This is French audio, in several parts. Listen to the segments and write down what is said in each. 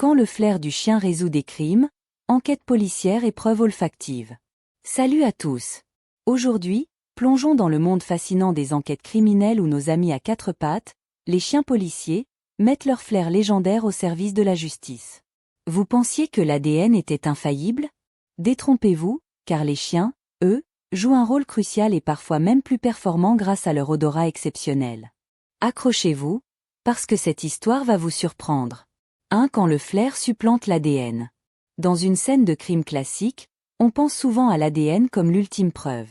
Quand le flair du chien résout des crimes, enquête policière et preuves olfactives. Salut à tous. Aujourd'hui, plongeons dans le monde fascinant des enquêtes criminelles où nos amis à quatre pattes, les chiens policiers, mettent leur flair légendaire au service de la justice. Vous pensiez que l'ADN était infaillible? Détrompez-vous, car les chiens, eux, jouent un rôle crucial et parfois même plus performant grâce à leur odorat exceptionnel. Accrochez-vous, parce que cette histoire va vous surprendre. Quand le flair supplante l'ADN. Dans une scène de crime classique, on pense souvent à l'ADN comme l'ultime preuve.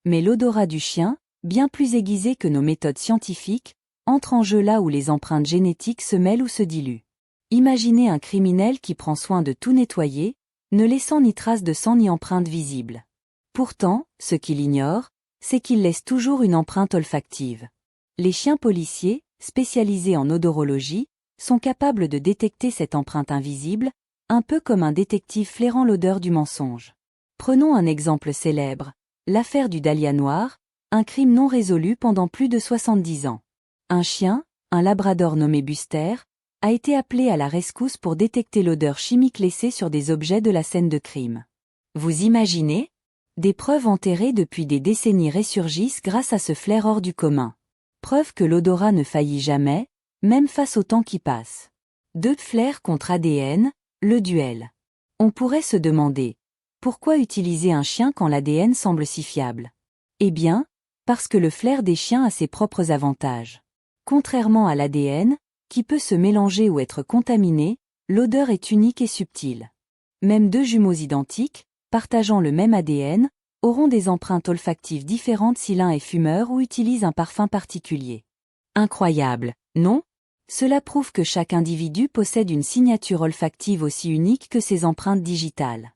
Mais l'odorat du chien, bien plus aiguisé que nos méthodes scientifiques, entre en jeu là où les empreintes génétiques se mêlent ou se diluent. Imaginez un criminel qui prend soin de tout nettoyer, ne laissant ni trace de sang ni empreinte visible. Pourtant, ce qu'il ignore, c'est qu'il laisse toujours une empreinte olfactive. Les chiens policiers, spécialisés en odorologie, sont capables de détecter cette empreinte invisible, un peu comme un détective flairant l'odeur du mensonge. Prenons un exemple célèbre, l'affaire du Dahlia noir, un crime non résolu pendant plus de 70 ans. Un chien, un labrador nommé Buster, a été appelé à la rescousse pour détecter l'odeur chimique laissée sur des objets de la scène de crime. Vous imaginez? Des preuves enterrées depuis des décennies ressurgissent grâce à ce flair hors du commun. Preuve que l'odorat ne faillit jamais, même face au temps qui passe. Deux flairs contre ADN, le duel. On pourrait se demander, pourquoi utiliser un chien quand l'ADN semble si fiable? Eh bien, parce que le flair des chiens a ses propres avantages. Contrairement à l'ADN, qui peut se mélanger ou être contaminé, l'odeur est unique et subtile. Même deux jumeaux identiques, partageant le même ADN, auront des empreintes olfactives différentes si l'un est fumeur ou utilise un parfum particulier. Incroyable, non? Cela prouve que chaque individu possède une signature olfactive aussi unique que ses empreintes digitales.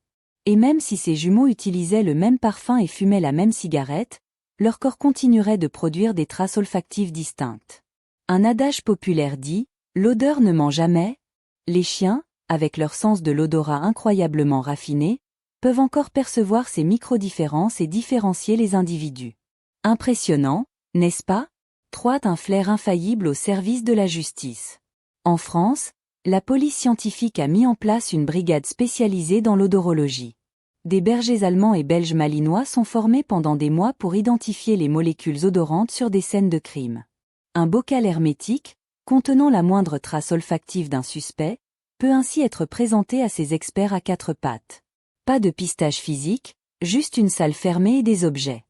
Et même si ces jumeaux utilisaient le même parfum et fumaient la même cigarette, leur corps continuerait de produire des traces olfactives distinctes. Un adage populaire dit « l'odeur ne ment jamais ». Les chiens, avec leur sens de l'odorat incroyablement raffiné, peuvent encore percevoir ces micro-différences et différencier les individus. Impressionnant, n'est-ce pas? 3. Un flair infaillible au service de la justice. En France, la police scientifique a mis en place une brigade spécialisée dans l'odorologie. Des bergers allemands et belges malinois sont formés pendant des mois pour identifier les molécules odorantes sur des scènes de crime. Un bocal hermétique, contenant la moindre trace olfactive d'un suspect, peut ainsi être présenté à ces experts à quatre pattes. Pas de pistage physique, juste une salle fermée et des objets.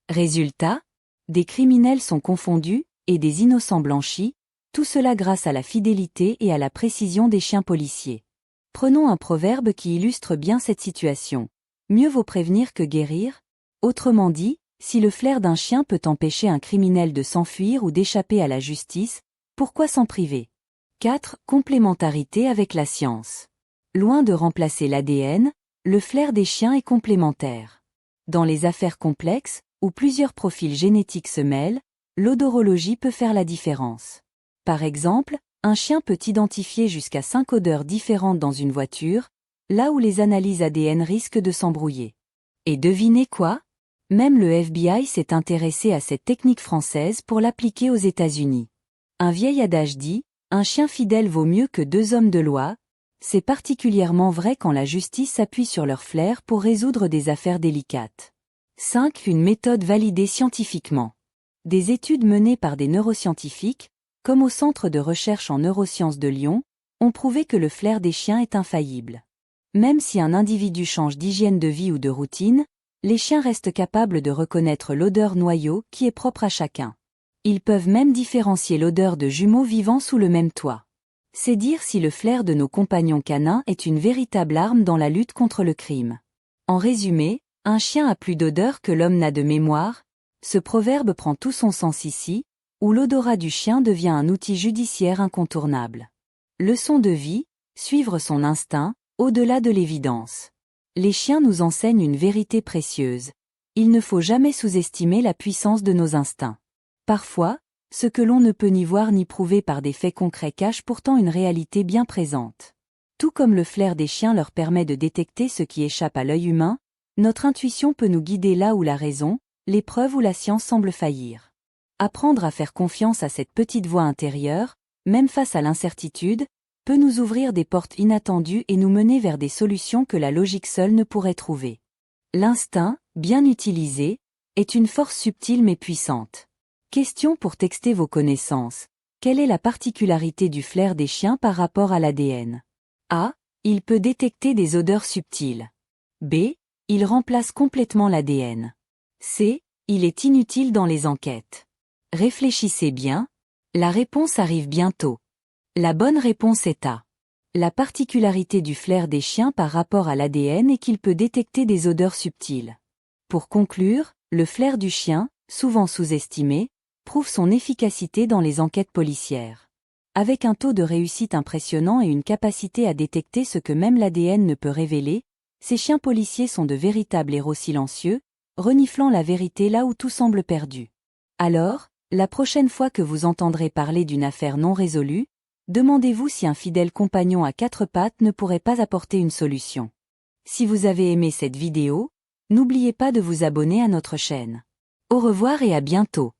Résultat, des criminels sont confondus, et des innocents blanchis, tout cela grâce à la fidélité et à la précision des chiens policiers. Prenons un proverbe qui illustre bien cette situation. Mieux vaut prévenir que guérir. Autrement dit, si le flair d'un chien peut empêcher un criminel de s'enfuir ou d'échapper à la justice, pourquoi s'en priver? 4. Complémentarité avec la science. Loin de remplacer l'ADN, le flair des chiens est complémentaire. Dans les affaires complexes, où plusieurs profils génétiques se mêlent, l'odorologie peut faire la différence. Par exemple, un chien peut identifier jusqu'à 5 odeurs différentes dans une voiture, là où les analyses ADN risquent de s'embrouiller. Et devinez quoi? Même le FBI s'est intéressé à cette technique française pour l'appliquer aux États-Unis. Un vieil adage dit « un chien fidèle vaut mieux que deux hommes de loi ». C'est particulièrement vrai quand la justice s'appuie sur leur flair pour résoudre des affaires délicates. 5. Une méthode validée scientifiquement. Des études menées par des neuroscientifiques, comme au Centre de recherche en neurosciences de Lyon, ont prouvé que le flair des chiens est infaillible. Même si un individu change d'hygiène de vie ou de routine, les chiens restent capables de reconnaître l'odeur noyau qui est propre à chacun. Ils peuvent même différencier l'odeur de jumeaux vivant sous le même toit. C'est dire si le flair de nos compagnons canins est une véritable arme dans la lutte contre le crime. En résumé, un chien a plus d'odeur que l'homme n'a de mémoire. Ce proverbe prend tout son sens ici, où l'odorat du chien devient un outil judiciaire incontournable. Leçon de vie, suivre son instinct, au-delà de l'évidence. Les chiens nous enseignent une vérité précieuse. Il ne faut jamais sous-estimer la puissance de nos instincts. Parfois, ce que l'on ne peut ni voir ni prouver par des faits concrets cache pourtant une réalité bien présente. Tout comme le flair des chiens leur permet de détecter ce qui échappe à l'œil humain, notre intuition peut nous guider là où la raison, les preuves ou la science semblent faillir. Apprendre à faire confiance à cette petite voix intérieure, même face à l'incertitude, peut nous ouvrir des portes inattendues et nous mener vers des solutions que la logique seule ne pourrait trouver. L'instinct, bien utilisé, est une force subtile mais puissante. Question pour tester vos connaissances. Quelle est la particularité du flair des chiens par rapport à l'ADN? A. Il peut détecter des odeurs subtiles. B. Il remplace complètement l'ADN. C. Il est inutile dans les enquêtes. Réfléchissez bien. La réponse arrive bientôt. La bonne réponse est A. La particularité du flair des chiens par rapport à l'ADN est qu'il peut détecter des odeurs subtiles. Pour conclure, le flair du chien, souvent sous-estimé, prouve son efficacité dans les enquêtes policières. Avec un taux de réussite impressionnant et une capacité à détecter ce que même l'ADN ne peut révéler, ces chiens policiers sont de véritables héros silencieux, reniflant la vérité là où tout semble perdu. Alors, la prochaine fois que vous entendrez parler d'une affaire non résolue, demandez-vous si un fidèle compagnon à quatre pattes ne pourrait pas apporter une solution. Si vous avez aimé cette vidéo, n'oubliez pas de vous abonner à notre chaîne. Au revoir et à bientôt.